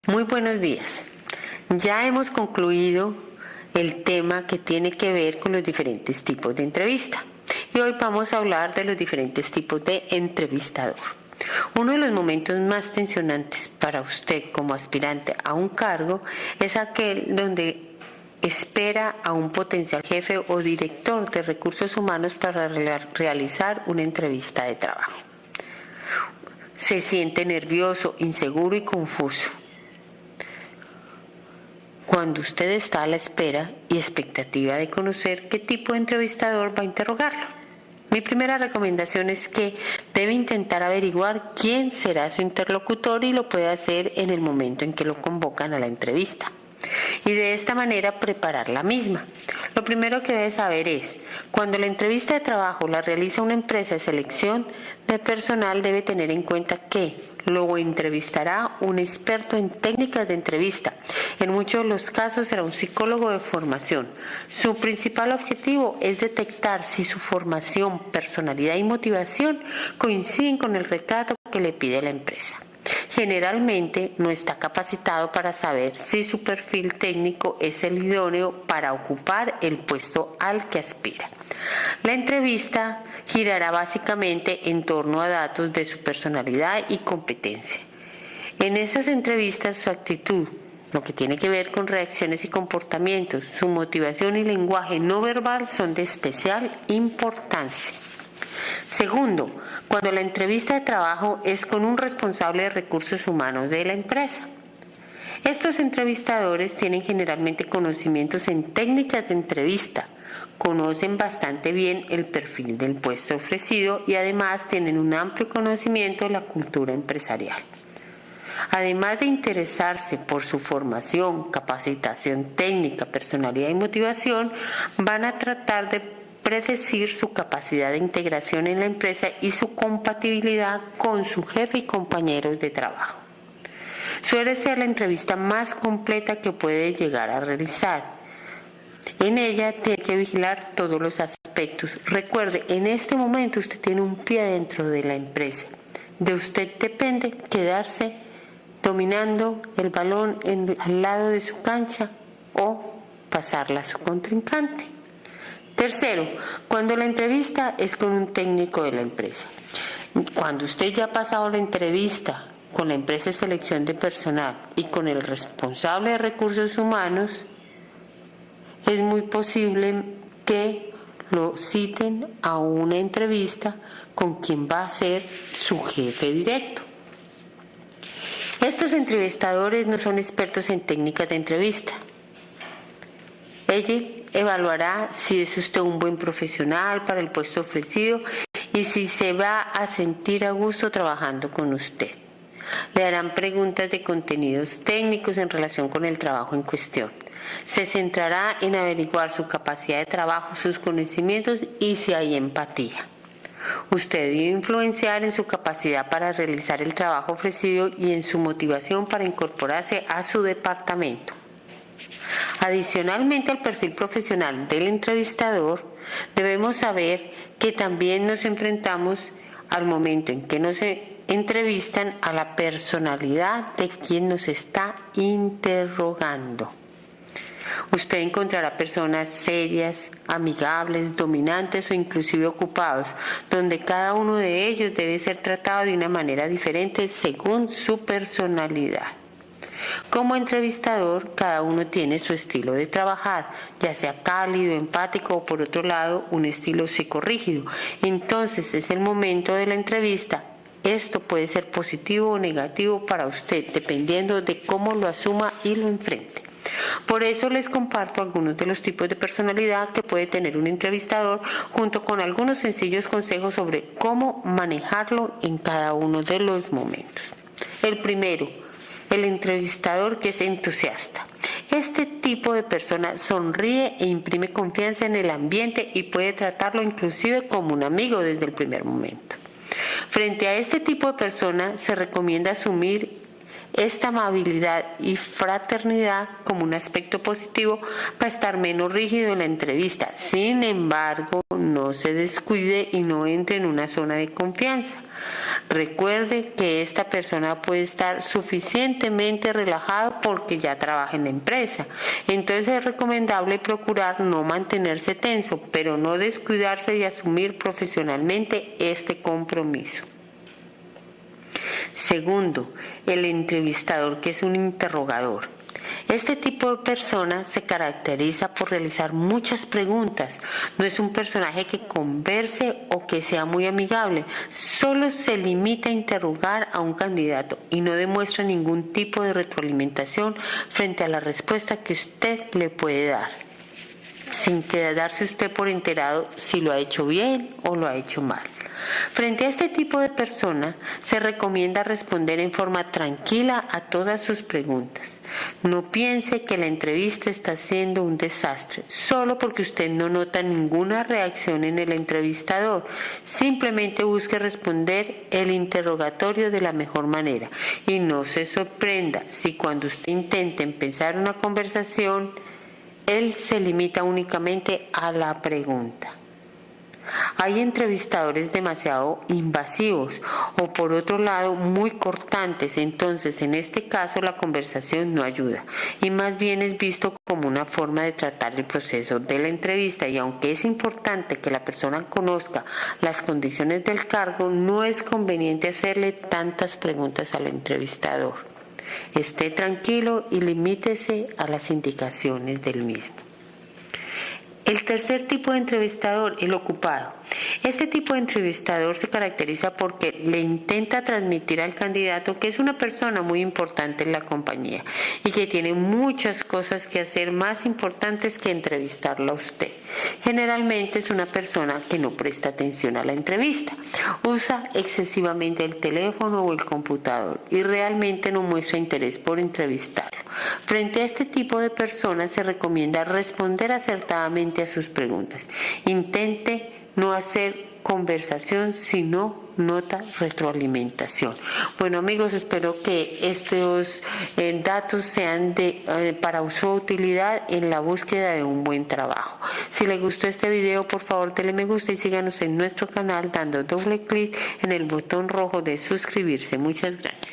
Muy buenos días. Ya hemos concluido el tema que tiene que ver con los diferentes tipos de entrevista. Y hoy vamos a hablar de los diferentes tipos de entrevistador. Uno de los momentos más tensionantes para usted como aspirante a un cargo es aquel donde espera a un potencial jefe o director de recursos humanos para realizar una entrevista de trabajo. Se siente nervioso, inseguro y confuso cuando usted está a la espera y expectativa de conocer qué tipo de entrevistador va a interrogarlo. Mi primera recomendación es que debe intentar averiguar quién será su interlocutor y lo puede hacer en el momento en que lo convocan a la entrevista. Y de esta manera preparar la misma. Lo primero que debe saber es, cuando la entrevista de trabajo la realiza una empresa de selección de personal, debe tener en cuenta que lo entrevistará un experto en técnicas de entrevista. En muchos de los casos será un psicólogo de formación. Su principal objetivo es detectar si su formación, personalidad y motivación coinciden con el retrato que le pide la empresa. Generalmente no está capacitado para saber si su perfil técnico es el idóneo para ocupar el puesto al que aspira. La entrevista girará básicamente en torno a datos de su personalidad y competencia. En esas entrevistas, su actitud, lo que tiene que ver con reacciones y comportamientos, su motivación y lenguaje no verbal son de especial importancia. Segundo, cuando la entrevista de trabajo es con un responsable de recursos humanos de la empresa. Estos entrevistadores tienen generalmente conocimientos en técnicas de entrevista, conocen bastante bien el perfil del puesto ofrecido y además tienen un amplio conocimiento de la cultura empresarial. Además de interesarse por su formación, capacitación técnica, personalidad y motivación, van a tratar de predecir su capacidad de integración en la empresa y su compatibilidad con su jefe y compañeros de trabajo. Suele ser la entrevista más completa que puede llegar a realizar. En ella tiene que vigilar todos los aspectos. Recuerde, en este momento usted tiene un pie dentro de la empresa. De usted depende quedarse dominando el balón al lado de su cancha o pasarla a su contrincante. Tercero, cuando la entrevista es con un técnico de la empresa. Cuando usted ya ha pasado la entrevista con la empresa de selección de personal y con el responsable de recursos humanos, es muy posible que lo citen a una entrevista con quien va a ser su jefe directo. Estos entrevistadores no son expertos en técnicas de entrevista. Ella evaluará si es usted un buen profesional para el puesto ofrecido y si se va a sentir a gusto trabajando con usted. Le harán preguntas de contenidos técnicos en relación con el trabajo en cuestión. Se centrará en averiguar su capacidad de trabajo, sus conocimientos y si hay empatía. Usted debe influenciar en su capacidad para realizar el trabajo ofrecido y en su motivación para incorporarse a su departamento. Adicionalmente al perfil profesional del entrevistador, debemos saber que también nos enfrentamos al momento en que nos entrevistan a la personalidad de quien nos está interrogando. Usted encontrará personas serias, amigables, dominantes o inclusive ocupados, donde cada uno de ellos debe ser tratado de una manera diferente según su personalidad. Como entrevistador, cada uno tiene su estilo de trabajar, ya sea cálido, empático o por otro lado, un estilo psicorrígido. Entonces es el momento de la entrevista. Esto puede ser positivo o negativo para usted, dependiendo de cómo lo asuma y lo enfrente. Por eso les comparto algunos de los tipos de personalidad que puede tener un entrevistador, junto con algunos sencillos consejos sobre cómo manejarlo en cada uno de los momentos. El primero, el entrevistador que es entusiasta. Este tipo de persona sonríe e imprime confianza en el ambiente y puede tratarlo inclusive como un amigo desde el primer momento. Frente a este tipo de persona se recomienda asumir esta amabilidad y fraternidad como un aspecto positivo para estar menos rígido en la entrevista. Sin embargo, no se descuide y no entre en una zona de confianza. Recuerde que esta persona puede estar suficientemente relajado porque ya trabaja en la empresa. Entonces es recomendable procurar no mantenerse tenso, pero no descuidarse de asumir profesionalmente este compromiso. Segundo, el entrevistador, que es un interrogador. Este tipo de persona se caracteriza por realizar muchas preguntas. No es un personaje que converse o que sea muy amigable. Solo se limita a interrogar a un candidato y no demuestra ningún tipo de retroalimentación frente a la respuesta que usted le puede dar, sin quedarse usted por enterado si lo ha hecho bien o lo ha hecho mal. Frente a este tipo de persona, se recomienda responder en forma tranquila a todas sus preguntas. No piense que la entrevista está siendo un desastre solo porque usted no nota ninguna reacción en el entrevistador. Simplemente busque responder el interrogatorio de la mejor manera y no se sorprenda si cuando usted intente empezar una conversación, él se limita únicamente a la pregunta. Hay entrevistadores demasiado invasivos o por otro lado muy cortantes, entonces en este caso la conversación no ayuda y más bien es visto como una forma de tratar el proceso de la entrevista, y aunque es importante que la persona conozca las condiciones del cargo, no es conveniente hacerle tantas preguntas al entrevistador. Esté tranquilo y limítese a las indicaciones del mismo. El tercer tipo de entrevistador, el ocupado. Este tipo de entrevistador se caracteriza porque le intenta transmitir al candidato que es una persona muy importante en la compañía y que tiene muchas cosas que hacer más importantes que entrevistarla a usted. Generalmente es una persona que no presta atención a la entrevista, usa excesivamente el teléfono o el computador y realmente no muestra interés por entrevistarlo. Frente a este tipo de personas se recomienda responder acertadamente a sus preguntas. Intente no hacer conversación, sino nota retroalimentación. Bueno amigos, espero que estos datos sean para su utilidad en la búsqueda de un buen trabajo. Si les gustó este video, por favor denle me gusta y síganos en nuestro canal dando doble clic en el botón rojo de suscribirse. Muchas gracias.